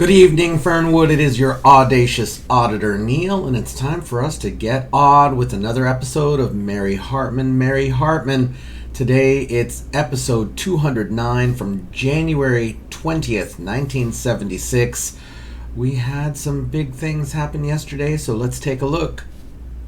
Good evening, Fernwood. It is your audacious auditor, Neil, and it's time for us to get odd with another episode of Mary Hartman. Mary Hartman. Today it's episode 209 from January 20th, 1976. We had some big things happen yesterday, so let's take a look.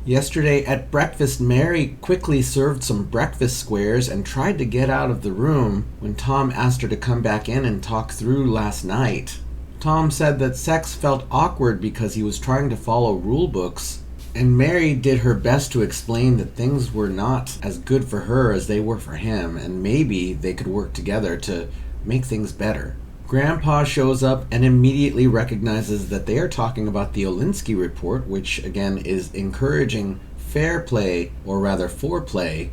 Yesterday at breakfast, Mary quickly served some breakfast squares and tried to get out of the room when Tom asked her to come back in and talk through last night. Tom said that sex felt awkward because he was trying to follow rule books, and Mary did her best to explain that things were not as good for her as they were for him, and maybe they could work together to make things better. Grandpa shows up and immediately recognizes that they are talking about the Olinsky report, which again is encouraging fair play, or rather foreplay.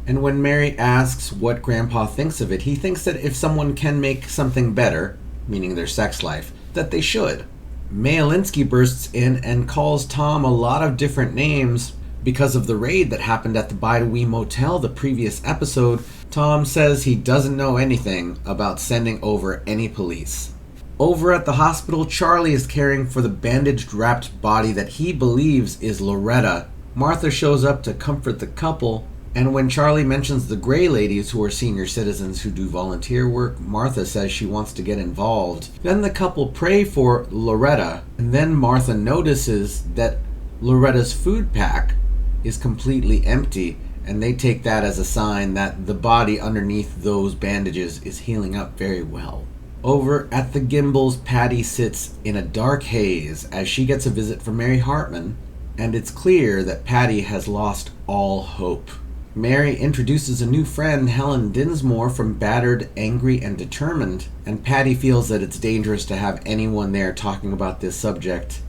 And when Mary asks what Grandpa thinks of it, he thinks that if someone can make something better, meaning their sex life, that they should. May Olinsky bursts in and calls Tom a lot of different names because of the raid that happened at the Bidewee Motel the previous episode. Tom says he doesn't know anything about sending over any police. Over at the hospital, Charlie is caring for the bandaged, wrapped body that he believes is Loretta. Martha shows up to comfort the couple, and when Charlie mentions the Gray Ladies, who are senior citizens who do volunteer work, Martha says she wants to get involved. Then the couple pray for Loretta, and then Martha notices that Loretta's food pack is completely empty, and they take that as a sign that the body underneath those bandages is healing up very well. Over at the Gimbles, Patty sits in a dark haze as she gets a visit from Mary Hartman, and it's clear that Patty has lost all hope. Mary introduces a new friend, Helen Dinsmore, from Battered, Angry, and Determined, and Patty feels that it's dangerous to have anyone there talking about this subject,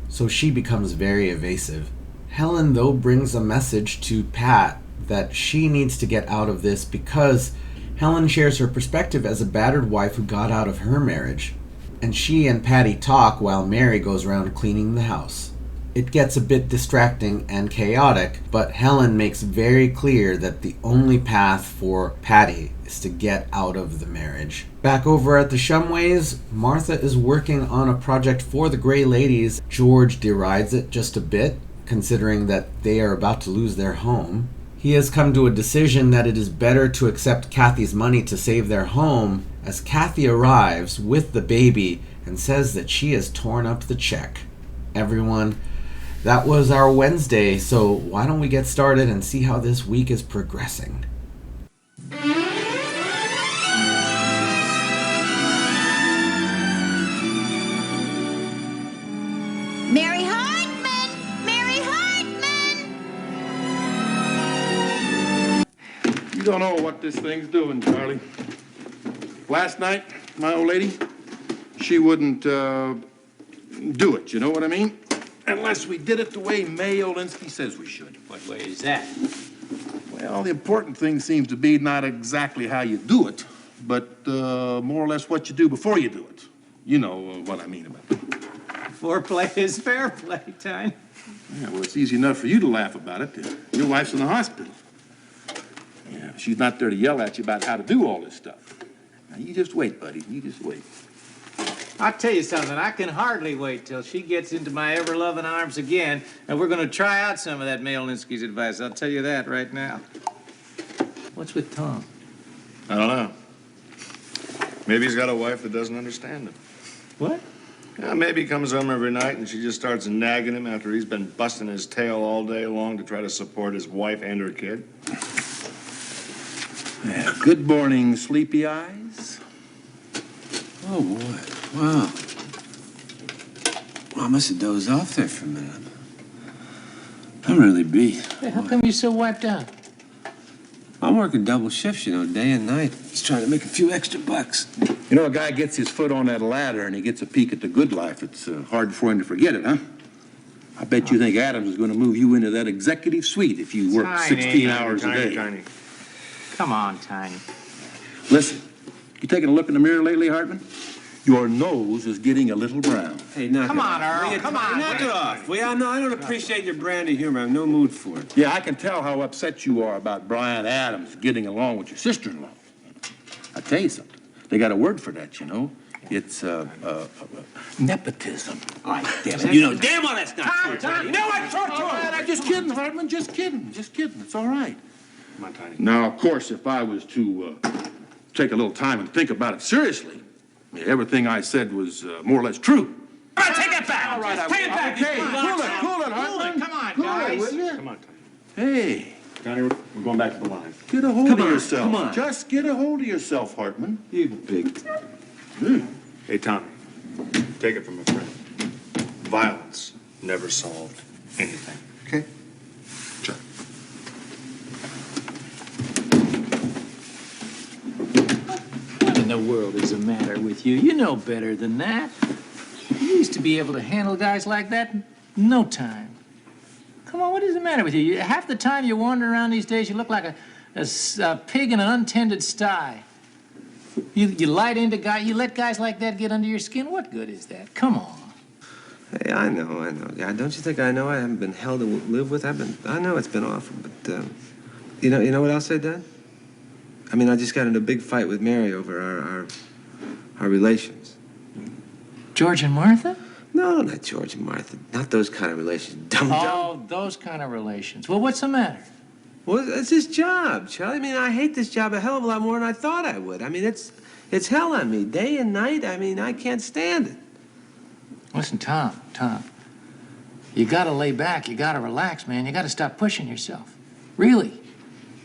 so she becomes very evasive. Helen, though, brings a message to Pat that she needs to get out of this because Helen shares her perspective as a battered wife who got out of her marriage, and she and Patty talk while Mary goes around cleaning the house. It gets a bit distracting and chaotic, but Helen makes very clear that the only path for Patty is to get out of the marriage. Back over at the Shumways, Martha is working on a project for the Gray Ladies. George derides it just a bit, considering that they are about to lose their home. He has come to a decision that it is better to accept Kathy's money to save their home, as Kathy arrives with the baby and says that she has torn up the check. Everyone, that was our Wednesday, so why don't we get started and see how this week is progressing. Mary Hartman! Mary Hartman! You don't know what this thing's doing, Charlie. Last night, my old lady, she wouldn't do it, you know what I mean? Unless we did it the way May Olinsky says we should. What way is that? Well, the important thing seems to be not exactly how you do it, but more or less what you do before you do it. You know what I mean about that. Foreplay is fair play, Tine. Yeah, well, it's easy enough for you to laugh about it. Your wife's in the hospital. Yeah, she's not there to yell at you about how to do all this stuff. Now, you just wait, buddy. You just wait. I'll tell you something, I can hardly wait till she gets into my ever-loving arms again, and we're going to try out some of that May Olinsky's advice. I'll tell you that right now. What's with Tom? I don't know. Maybe he's got a wife that doesn't understand him. What? Yeah, maybe he comes home every night and she just starts nagging him after he's been busting his tail all day long to try to support his wife and her kid. Yeah, good morning, sleepy eyes. Oh, boy. Wow. Well, I must have dozed off there for a minute. I'm really beat. Hey, how come you're so wiped out? I'm working double shifts, day and night. Just trying to make a few extra bucks. You know, a guy gets his foot on that ladder and he gets a peek at the good life. It's hard for him to forget it, huh? I bet you think Adams is going to move you into that executive suite if you work 16 hours a day. Tiny. Come on, Tiny. Listen, you taking a look in the mirror lately, Hartman? Your nose is getting a little brown. Hey, knock Come it on, off. Earl, come on. Knock it off. Well, I don't appreciate your brand of humor. I have no mood for it. Yeah, I can tell how upset you are about Brian Adams getting along with your sister-in-law. I tell you something. They got a word for that, It's nepotism. All right, damn it. You know damn well that's not true. Tom, You know what? Talk to him. I'm just kidding, Hartman. Just kidding. Just kidding. It's all right. Come on, Tiny. Now, of course, if I was to take a little time and think about it seriously, everything I said was more or less true. All right, take it back. All right, Just take it back. Okay, Come on, cool it, Hartman. Come on, Cool it, guys. will you? Come on, Tiny. Hey, Tiny, we're going back to the line. get a hold Come of on, yourself. come on. Just get a hold of yourself, Hartman. You big... Hey, Tommy, take it from a friend. Violence never solved anything. Okay? Sure. What in the world is the matter with you? You know better than that. You used to be able to handle guys like that in no time. Come on, what is the matter with you? Half the time you wander around these days, you look like a pig in an untended sty. You light into guys, you let guys like that get under your skin. What good is that? Come on. Hey, I know. Yeah, don't you think I know? I haven't been hell to live with. I know it's been awful, but, you know what else I done? I mean, I just got into a big fight with Mary over our relations. George and Martha? No, not George and Martha. Not those kind of relations. Dumb. Oh, those kind of relations. Well, what's the matter? Well, it's his job, Charlie. I mean, I hate this job a hell of a lot more than I thought I would. I mean, it's hell on me, day and night. I mean, I can't stand it. Listen, Tom, you gotta lay back, you gotta relax, man. You gotta stop pushing yourself. Really.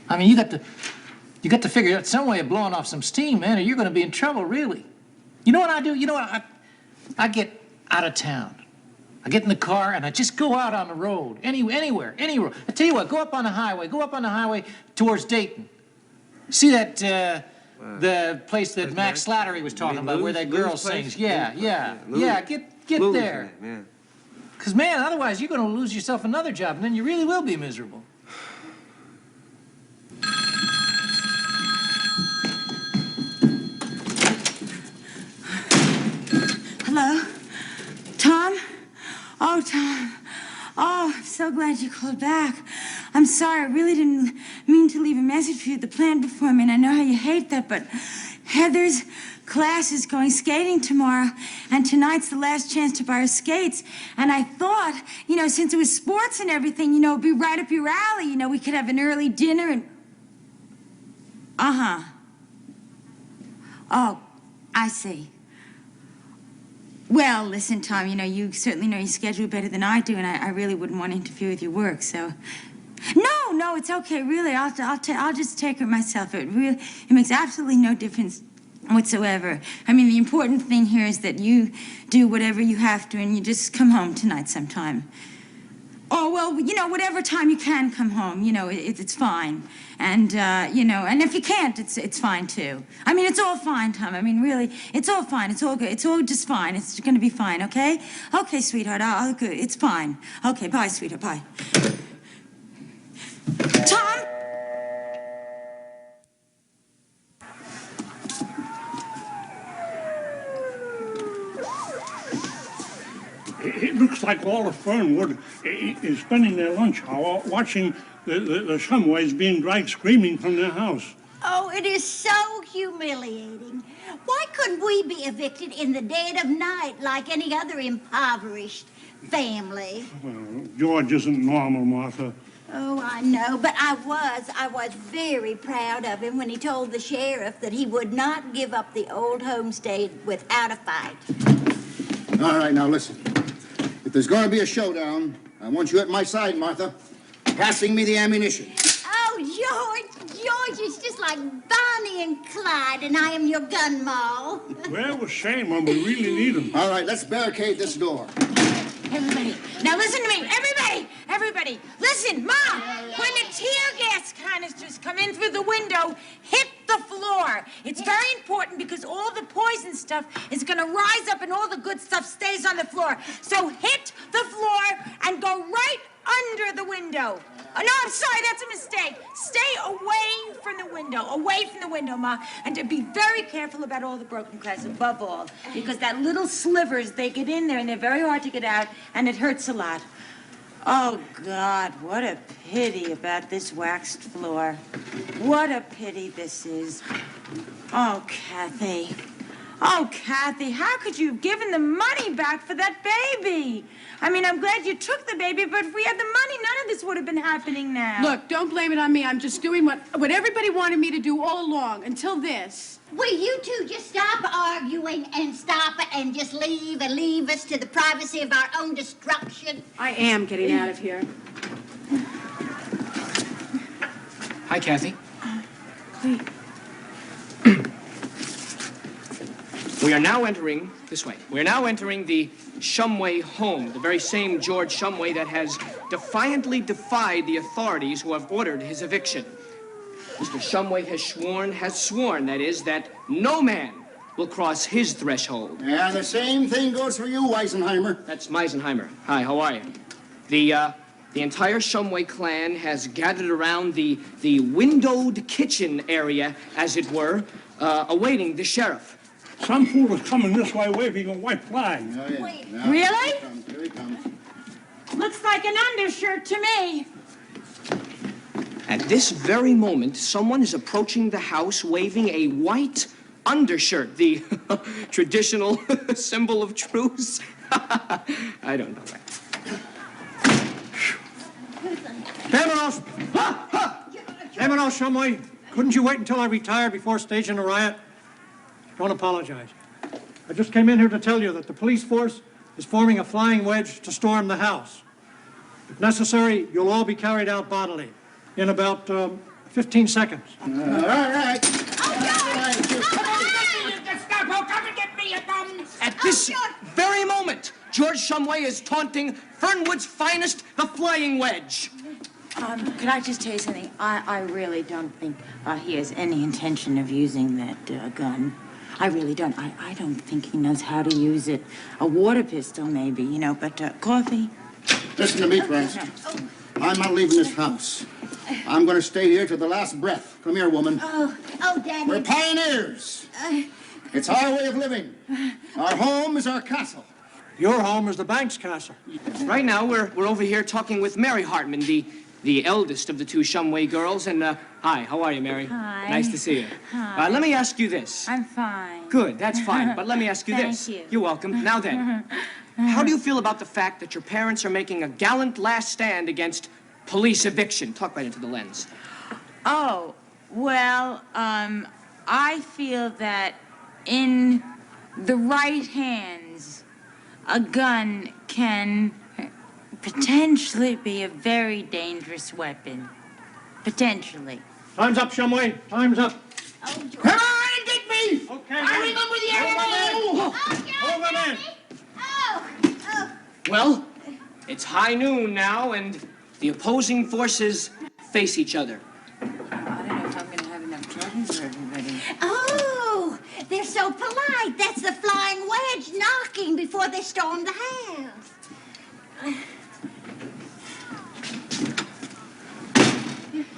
I mean, you got to figure out some way of blowing off some steam, man, or you're gonna be in trouble, really. You know what I do? You know what? I get out of town. I get in the car and I just go out on the road, anywhere, any road. I tell you what, go up on the highway towards Dayton. See that, the place that Max Slattery was talking about, where that girl sings? Yeah, get there. Yeah. Because, man, otherwise you're going to lose yourself another job, and then you really will be miserable. Hello? Tom? Oh, Tom. Oh, I'm so glad you called back. I'm sorry, I really didn't mean to leave a message for you at the plant before me, and I know how you hate that, but Heather's class is going skating tomorrow, and tonight's the last chance to buy her skates. And I thought, since it was sports and everything, it'd be right up your alley. We could have an early dinner and... Uh-huh. Oh, I see. Well, listen, Tom, you certainly know your schedule better than I do, and I really wouldn't want to interfere with your work, so... No, it's okay, really. I'll just take her myself. It makes absolutely no difference whatsoever. I mean, the important thing here is that you do whatever you have to, and you just come home tonight sometime. Oh, well, whatever time you can come home, it's fine. And, and if you can't, it's fine, too. I mean, it's all fine, Tom. I mean, really, it's all fine. It's all good. It's all just fine. It's going to be fine, okay? Okay, sweetheart, I'll good. It's fine. Okay, bye, sweetheart, bye. Tom? It looks like all of Fernwood is spending their lunch hour watching the Shumways being dragged screaming from their house. Oh, it is so humiliating. Why couldn't we be evicted in the dead of night like any other impoverished family? Well, George isn't normal, Martha. Oh, I know, but I was very proud of him when he told the sheriff that he would not give up the old homestead without a fight. All right, now listen. If there's going to be a showdown, I want you at my side, Martha, passing me the ammunition. Oh, George is just like Bonnie and Clyde, and I am your gun maul. Well, shame, Mom. We really need them. All right, let's barricade this door. Everybody, now listen to me. Everybody, listen. Mom, when the tear gas canisters come in through the window, hit the floor. It's very important because all the poison stuff is going to rise up and all the good stuff stays on the floor. So hit the floor and go right under the window. Oh, no, I'm sorry, that's a mistake. Stay away from the window, Ma. And to be very careful about all the broken glass above all, because that little slivers, they get in there and they're very hard to get out, and it hurts a lot. Oh, God, what a pity about this waxed floor. What a pity this is. Oh, Kathy. Oh, Kathy, how could you have given the money back for that baby? I mean, I'm glad you took the baby, but if we had the money, none of this would have been happening now. Look, don't blame it on me. I'm just doing what everybody wanted me to do all along, until this. Will you two just stop arguing and stop and just leave us to the privacy of our own destruction? I am getting out of here. Hi, Kathy. Wait. We are now entering, this way, we are now entering the Shumway home, the very same George Shumway that has defiantly defied the authorities who have ordered his eviction. Mr. Shumway has sworn, that is, that no man will cross his threshold. Yeah, the same thing goes for you, Weisenheimer. That's Meisenheimer. Hi, how are you? The entire Shumway clan has gathered around the windowed kitchen area, as it were, awaiting the sheriff. Some fool is coming this way waving a white flag. Oh, yeah. Wait. Now, Really? Here he comes. Looks like an undershirt to me. At this very moment, someone is approaching the house waving a white undershirt, the traditional symbol of truce. I don't know that. Eminence Shumway, couldn't you wait until I retired before staging a riot? Don't apologize. I just came in here to tell you that the police force is forming a flying wedge to storm the house. If necessary, you'll all be carried out bodily in about 15 seconds. All right. At this very moment, George Shumway is taunting Fernwood's finest, the flying wedge. Could I just tell you something? I really don't think he has any intention of using that gun. I really don't. I don't think he knows how to use it. A water pistol, maybe, but coffee? Listen to me, friends. I'm not leaving this house. I'm going to stay here till the last breath. Come here, woman. Oh, Daddy. We're pioneers. It's our way of living. Our home is our castle. Your home is the bank's castle. Right now, we're over here talking with Mary Hartman, the eldest of the two Shumway girls. And, hi, how are you, Mary? Hi. Nice to see you. Hi. Let me ask you this. I'm fine. Good, that's fine. But let me ask you Thank this. you. You're welcome. Now then, how do you feel about the fact that your parents are making a gallant last stand against police eviction? Talk right into the lens. Oh, well, I feel that in the right hands, a gun can potentially be a very dangerous weapon. Potentially. Time's up, Shumway. Time's up. Oh, George. Come on and get me! Okay, I remember the animal! Hold on in. Oh. Well, it's high noon now, and the opposing forces face each other. I don't know if I'm going to have enough trouble for everybody. Oh, they're so polite. That's the flying wedge knocking before they storm the house.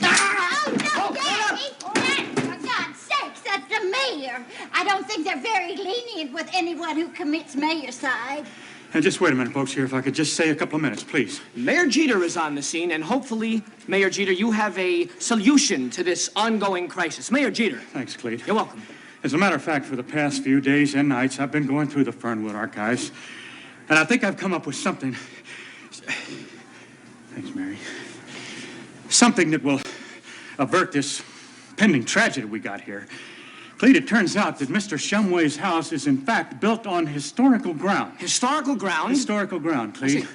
Oh, no, Daddy! For God's sakes, that's the mayor. I don't think they're very lenient with anyone who commits mayorcide. Now, just wait a minute, folks, here. If I could just say a couple of minutes, please. Mayor Jeter is on the scene, and hopefully, Mayor Jeter, you have a solution to this ongoing crisis. Mayor Jeter. Thanks, Clete. You're welcome. As a matter of fact, for the past few days and nights, I've been going through the Fernwood archives, and I think I've come up with something. Thanks, Mary. Something that will avert this pending tragedy we got here. Clete, it turns out that Mr. Shumway's house is, in fact, built on historical ground. Historical ground? Historical ground, Clete.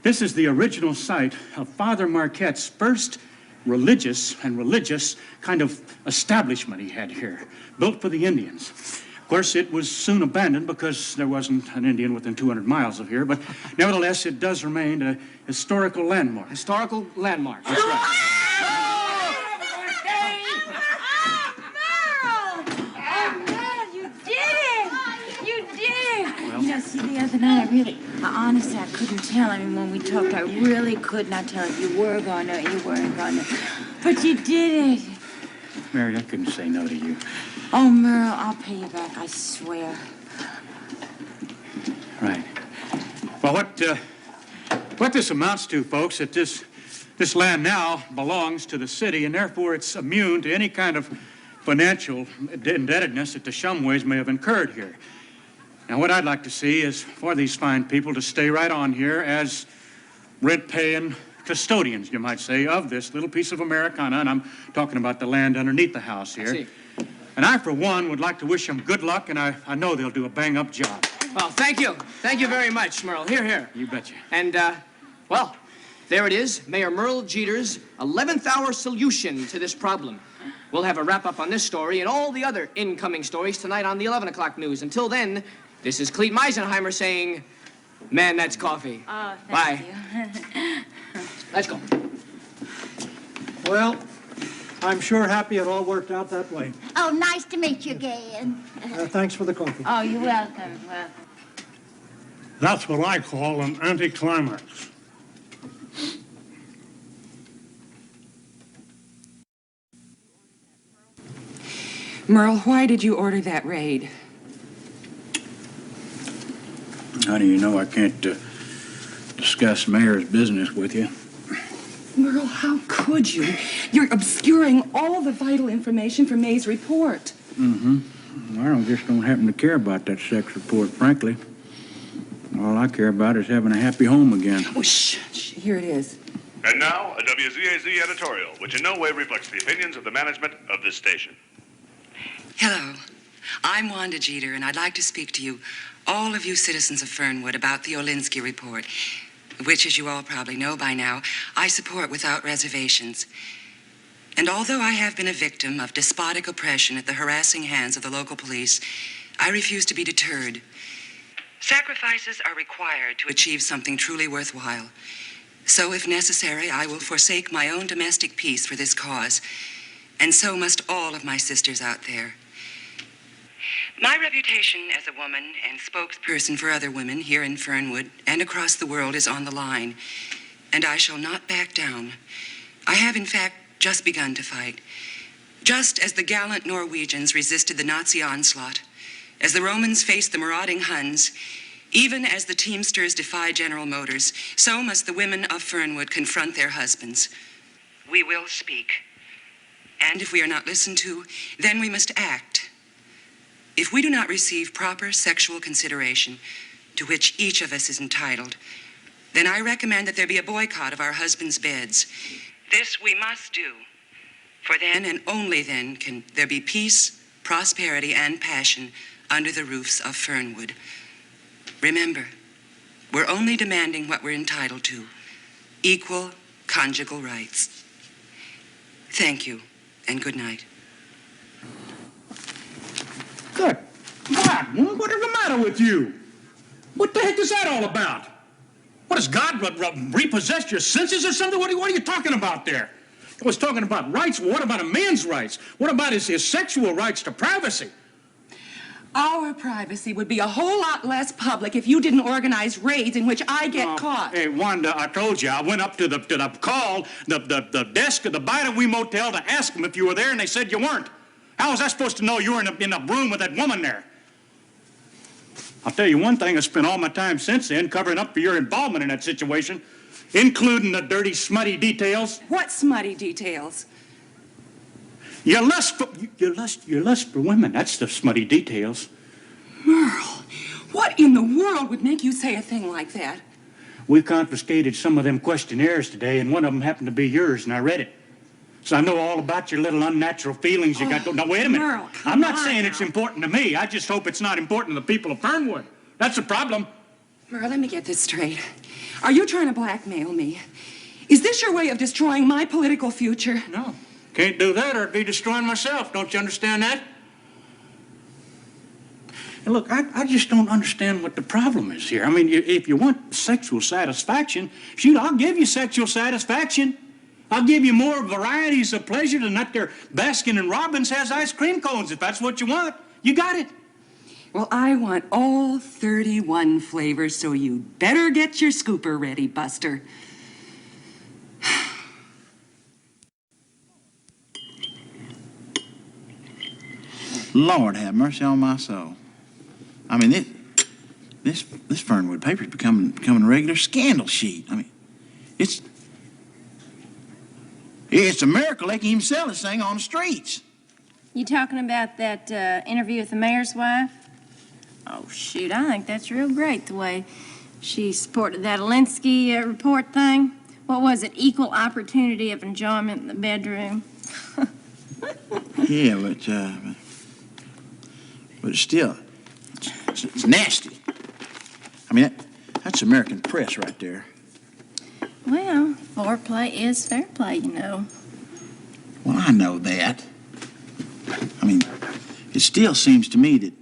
This is the original site of Father Marquette's first religious kind of establishment he had here, built for the Indians. Of course, it was soon abandoned because there wasn't an Indian within 200 miles of here, but nevertheless, it does remain a historical landmark. Historical landmark, that's right. See, the other night, honestly, I couldn't tell. I mean, when we talked, I really could not tell if you were going to, you weren't going to. But you did it. Mary, I couldn't say no to you. Oh, Merle, I'll pay you back, I swear. Right. Well, what this amounts to, folks, that this land now belongs to the city, and therefore it's immune to any kind of financial indebtedness that the Shumways may have incurred here. Now, what I'd like to see is for these fine people to stay right on here as rent-paying custodians, you might say, of this little piece of Americana, and I'm talking about the land underneath the house here. I see. And I, for one, would like to wish them good luck, and I know they'll do a bang-up job. Well, thank you. Thank you very much, Merle. Here, here. You betcha. And, well, there it is, Mayor Merle Jeter's 11th hour solution to this problem. We'll have a wrap-up on this story and all the other incoming stories tonight on the 11 o'clock news. Until then, this is Clete Meisenheimer saying, man, that's coffee. Oh, Bye. you. Let's go. Well, I'm sure happy it all worked out that way. Oh, nice to meet you again. Thanks for the coffee. Oh, you're welcome. Welcome. That's what I call an anticlimax. Merle, why did you order that raid? Honey, you know I can't discuss mayor's business with you. Merle, how could you? You're obscuring all the vital information from May's report. I just don't happen to care about that sex report, frankly. All I care about is having a happy home again. Oh, shh. Here it is. And now, a WZAZ editorial, which in no way reflects the opinions of the management of this station. Hello. I'm Wanda Jeter, and I'd like to speak to you, all of you citizens of Fernwood, about the Olinsky report, which, as you all probably know by now, I support without reservations. And although I have been a victim of despotic oppression at the harassing hands of the local police, I refuse to be deterred. Sacrifices are required to achieve something truly worthwhile. So, if necessary, I will forsake my own domestic peace for this cause, and so must all of my sisters out there. My reputation as a woman and spokesperson for other women here in Fernwood and across the world is on the line, and I shall not back down. I have, in fact, just begun to fight. Just as the gallant Norwegians resisted the Nazi onslaught, as the Romans faced the marauding Huns, even as the Teamsters defied General Motors, so must the women of Fernwood confront their husbands. We will speak. And if we are not listened to, then we must act. If we do not receive proper sexual consideration, to which each of us is entitled, then I recommend that there be a boycott of our husbands' beds. This we must do, for then and only then can there be peace, prosperity, and passion under the roofs of Fernwood. Remember, we're only demanding what we're entitled to, equal conjugal rights. Thank you, and good night. Good God, what is the matter with you? What the heck is that all about? What, has God repossessed your senses or something? What are you talking about there? I was talking about rights. Well, what about a man's rights? What about his sexual rights to privacy? Our privacy would be a whole lot less public if you didn't organize raids in which I get caught. Hey, Wanda, I told you, I went up to the desk of the Bidawee Motel to ask them if you were there, and they said you weren't. How was I supposed to know you were in a room with that woman there? I'll tell you one thing, I spent all my time since then covering up for your involvement in that situation, including the dirty, smutty details. What smutty details? Your lust for women, that's the smutty details. Merle, what in the world would make you say a thing like that? We confiscated some of them questionnaires today, and one of them happened to be yours, and I read it. So I know all about your little unnatural feelings you got. Now, wait a minute. Merle, I'm not saying it's important to me. I just hope it's not important to the people of Fernwood. That's the problem. Merle, let me get this straight. Are you trying to blackmail me? Is this your way of destroying my political future? No. Can't do that or I'd be destroying myself. Don't you understand that? And look, I just don't understand what the problem is here. I mean, if you want sexual satisfaction, shoot, I'll give you sexual satisfaction. I'll give you more varieties of pleasure than that there Baskin and Robbins has ice cream cones, if that's what you want. You got it. Well, I want all 31 flavors, so you better get your scooper ready, Buster. Lord have mercy on my soul. I mean, this Fernwood paper's becoming a regular scandal sheet. I mean, it's a miracle they can even sell this thing on the streets. You talking about that interview with the mayor's wife? Oh, shoot, I think that's real great, the way she supported that Olinsky report thing. What was it, equal opportunity of enjoyment in the bedroom? Yeah, but still, it's nasty. I mean, that's American press right there. Well, foreplay is fair play, you know. Well, I know that. I mean, it still seems to me that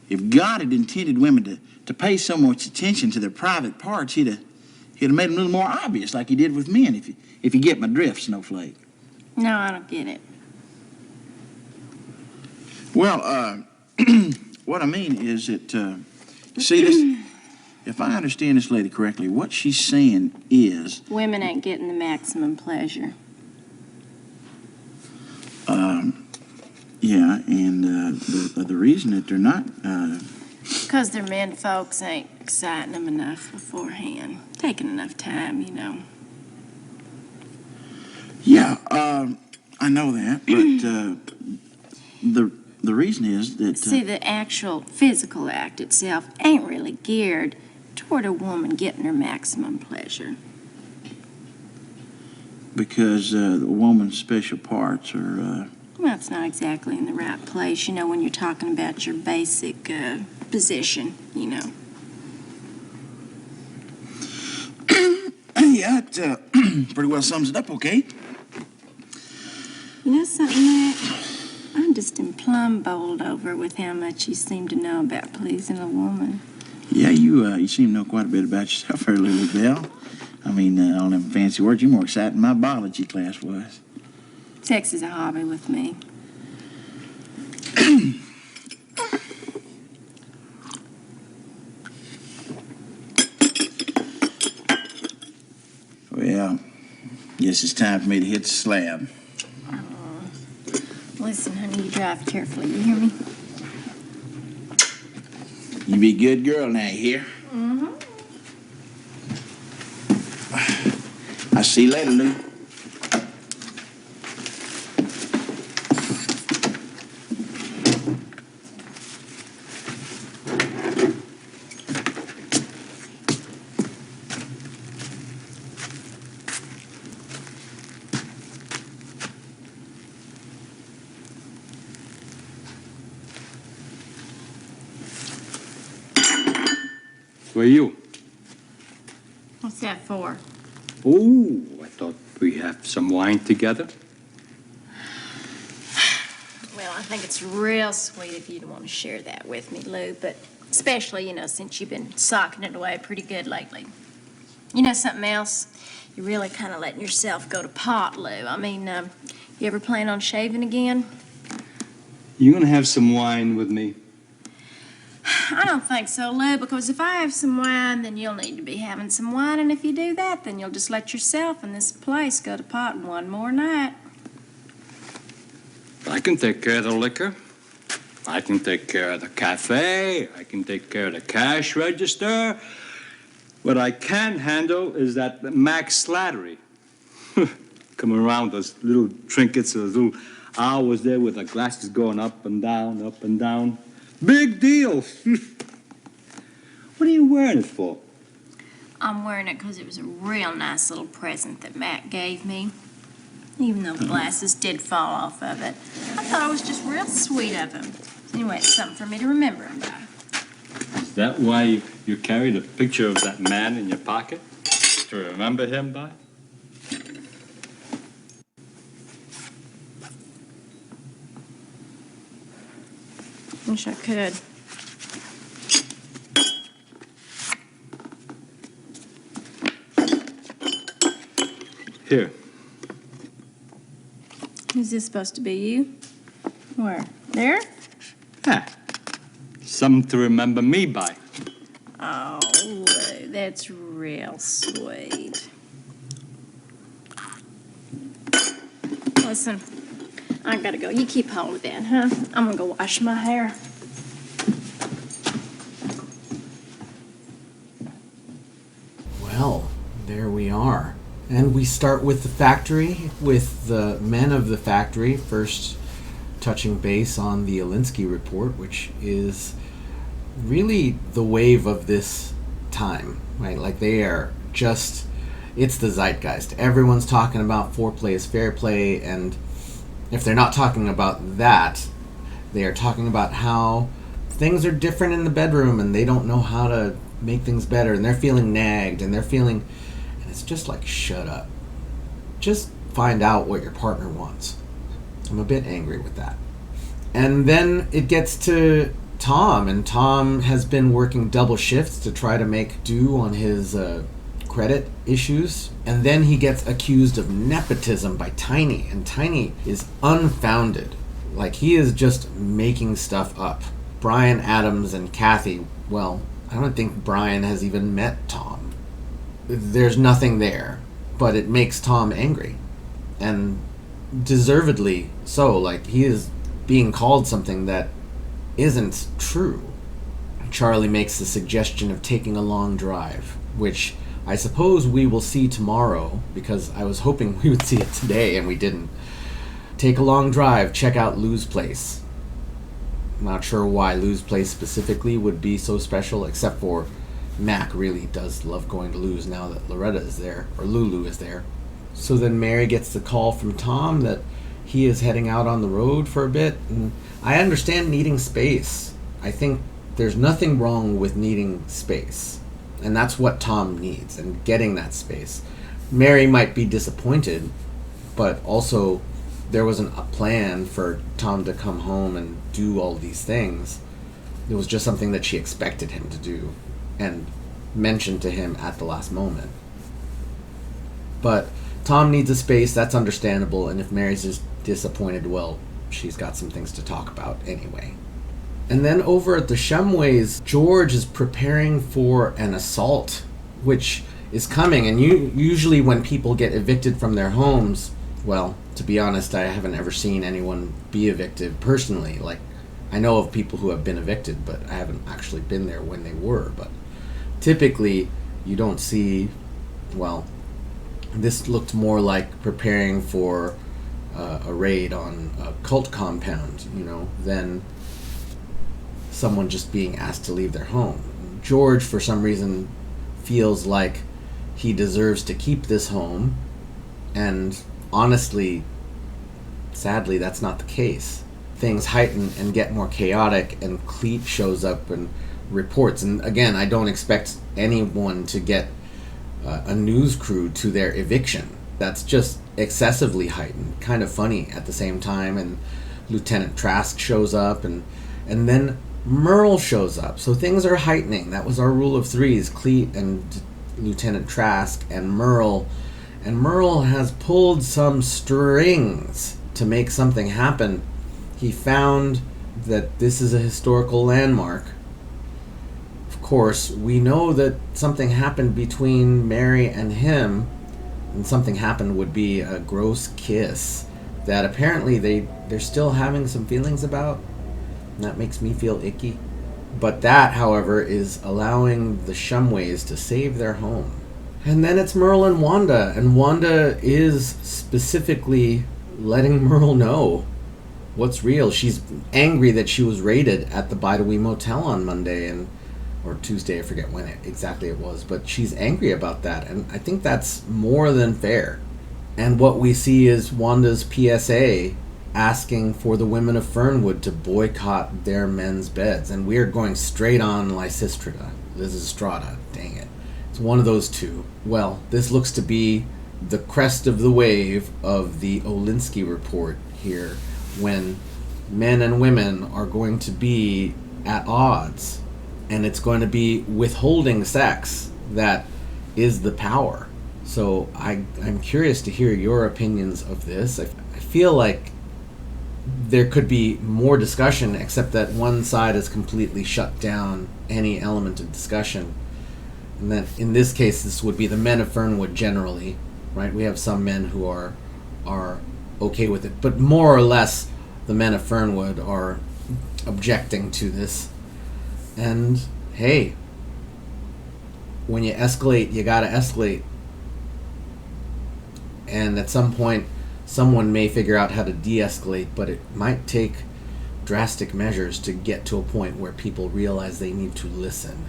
if God had intended women to pay so much attention to their private parts, he'd have made them a little more obvious, like he did with men, if you get my drift, Snowflake. No, I don't get it. Well, what I mean is that, see this, if I understand this lady correctly, what she's saying is... Women ain't getting the maximum pleasure. Yeah, and the reason that they're not... Because their men folks ain't exciting them enough beforehand. Taking enough time, you know. Yeah, I know that, but the reason is that... See, the actual physical act itself ain't really geared toward a woman getting her maximum pleasure. Because the woman's special parts are... Well, it's not exactly in the right place, you know, when you're talking about your basic position, you know. Yeah, it pretty well sums it up, okay? You know something, Mac? I'm just plumb bowled over with how much you seem to know about pleasing a woman. Yeah, you seem to know quite a bit about yourself there, Lily Bell. I mean, all them fancy words, you're more excited than my biology class was. Sex is a hobby with me. Well, guess it's time for me to hit the slab. Listen, honey, you drive carefully, you hear me? You be a good girl now, you hear? Mm-hmm. I'll see you later, Lou. Where are you? What's that for? Oh, I thought we have some wine together. Well, I think it's real sweet if you'd want to share that with me, Lou, but especially, you know, since you've been socking it away pretty good lately. You know something else? You're really kind of letting yourself go to pot, Lou. I mean, you ever plan on shaving again? You gonna have some wine with me? I don't think so, Lou, because if I have some wine, then you'll need to be having some wine, and if you do that, then you'll just let yourself and this place go to pot one more night. I can take care of the liquor. I can take care of the cafe. I can take care of the cash register. What I can't handle is that Max Slattery. Coming around those little trinkets, those little hours there with the glasses going up and down, up and down. Big deal. What are you wearing it for? I'm wearing it because it was a real nice little present that Matt gave me. Even though the glasses did fall off of it. I thought it was just real sweet of him. Anyway, it's something for me to remember him by. Is that why you carried a picture of that man in your pocket? To remember him by? Wish I could. Here. Is this supposed to be you? Where? There? Ah, something to remember me by. Oh, Lou, that's real sweet. Listen, I gotta go. You keep hold of that, huh? I'm gonna go wash my hair. Well, there we are. And we start with the factory, with the men of the factory. First, touching base on the Olinsky report, which is really the wave of this time, right? Like they are just, it's the zeitgeist. Everyone's talking about foreplay is fair play, and if they're not talking about that, they are talking about how things are different in the bedroom and they don't know how to make things better, and they're feeling nagged, and and it's just like, shut up. Just find out what your partner wants. I'm a bit angry with that. And then it gets to Tom, and Tom has been working double shifts to try to make do on his credit issues, and then he gets accused of nepotism by Tiny, and Tiny is unfounded. Like, he is just making stuff up. Brian Adams and Kathy, well, I don't think Brian has even met Tom. There's nothing there, but it makes Tom angry, and deservedly so. Like, he is being called something that isn't true. Charlie makes the suggestion of taking a long drive, which I suppose we will see tomorrow, because I was hoping we would see it today and we didn't. Take a long drive, check out Lou's place. I'm not sure why Lou's place specifically would be so special, except for Mac really does love going to Lou's now that Loretta is there, or Lulu is there. So then Mary gets the call from Tom that he is heading out on the road for a bit, and I understand needing space. I think there's nothing wrong with needing space, and that's what Tom needs, and getting that space. Mary might be disappointed, but also there wasn't a plan for Tom to come home and do all these things. It was just something that she expected him to do and mentioned to him at the last moment. But Tom needs a space, that's understandable, and if Mary's just disappointed, well, she's got some things to talk about anyway. And then over at the Shumways, George is preparing for an assault, which is coming, and usually when people get evicted from their homes, well, to be honest, I haven't ever seen anyone be evicted personally. Like, I know of people who have been evicted, but I haven't actually been there when they were. But typically, you don't see, well, this looked more like preparing for a raid on a cult compound, than someone just being asked to leave their home. George, for some reason, feels like he deserves to keep this home, and honestly, sadly, that's not the case. Things heighten and get more chaotic, and Cleet shows up and reports. And again, I don't expect anyone to get a news crew to their eviction. That's just excessively heightened, kind of funny at the same time. And Lieutenant Trask shows up, and then Merle shows up. So things are heightening. That was our rule of threes: Cleet and Lieutenant Trask and Merle. And Merle has pulled some strings to make something happen. He found that this is a historical landmark. Of course, we know that something happened between Mary and him, and something happened would be a gross kiss that apparently they're still having some feelings about, and that makes me feel icky. But that, however, is allowing the Shumways to save their home. And then it's Merle and Wanda is specifically letting Merle know what's real. She's angry that she was raided at the Bidewee Motel on Monday or Tuesday, I forget when exactly it was, but she's angry about that, and I think that's more than fair. And what we see is Wanda's PSA asking for the women of Fernwood to boycott their men's beds, and we are going straight on Lysistrata, dang it. One of those two. Well, this looks to be the crest of the wave of the Olinsky report here, when men and women are going to be at odds, and it's going to be withholding sex that is the power. So I'm curious to hear your opinions of this. I feel like there could be more discussion, except that one side has completely shut down any element of discussion. And then in this case, this would be the men of Fernwood generally, right? We have some men who are okay with it, but more or less the men of Fernwood are objecting to this. And hey, when you escalate, you gotta escalate. And at some point, someone may figure out how to de-escalate, but it might take drastic measures to get to a point where people realize they need to listen.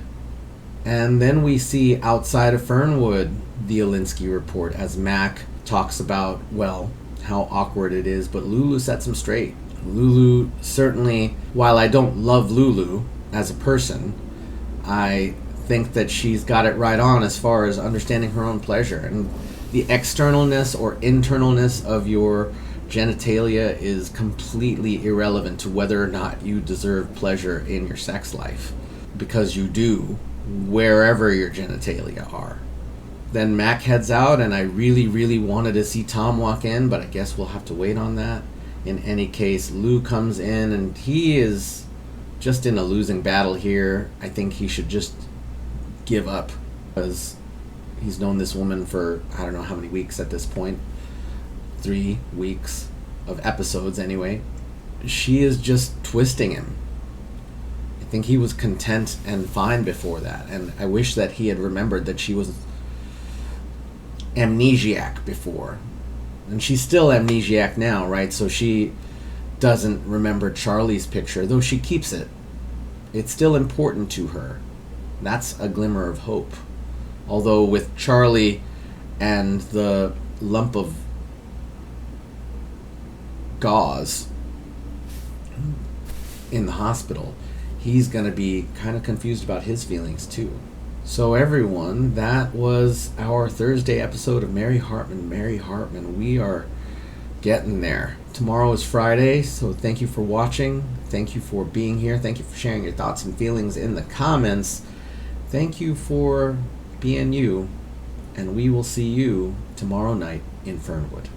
And then we see outside of Fernwood the Olinsky report as Mac talks about, well, how awkward it is, but Lulu sets him straight. Lulu certainly, while I don't love Lulu as a person, I think that she's got it right on as far as understanding her own pleasure. And the externalness or internalness of your genitalia is completely irrelevant to whether or not you deserve pleasure in your sex life, because you do, wherever your genitalia are. Then Mac heads out, and I really wanted to see Tom walk in, but I guess we'll have to wait on that. In any case, Lou comes in, and he is just in a losing battle here. I think he should just give up, because he's known this woman for I don't know how many weeks at this point. 3 weeks of episodes anyway. She is just twisting him. I think he was content and fine before that, and I wish that he had remembered that she was amnesiac before. And she's still amnesiac now, right? So she doesn't remember Charlie's picture, though she keeps it. It's still important to her. That's a glimmer of hope. Although with Charlie and the lump of gauze in the hospital, he's going to be kind of confused about his feelings too. So everyone, that was our Thursday episode of Mary Hartman, Mary Hartman. We are getting there. Tomorrow is Friday, so thank you for watching. Thank you for being here. Thank you for sharing your thoughts and feelings in the comments. Thank you for being you, and we will see you tomorrow night in Fernwood.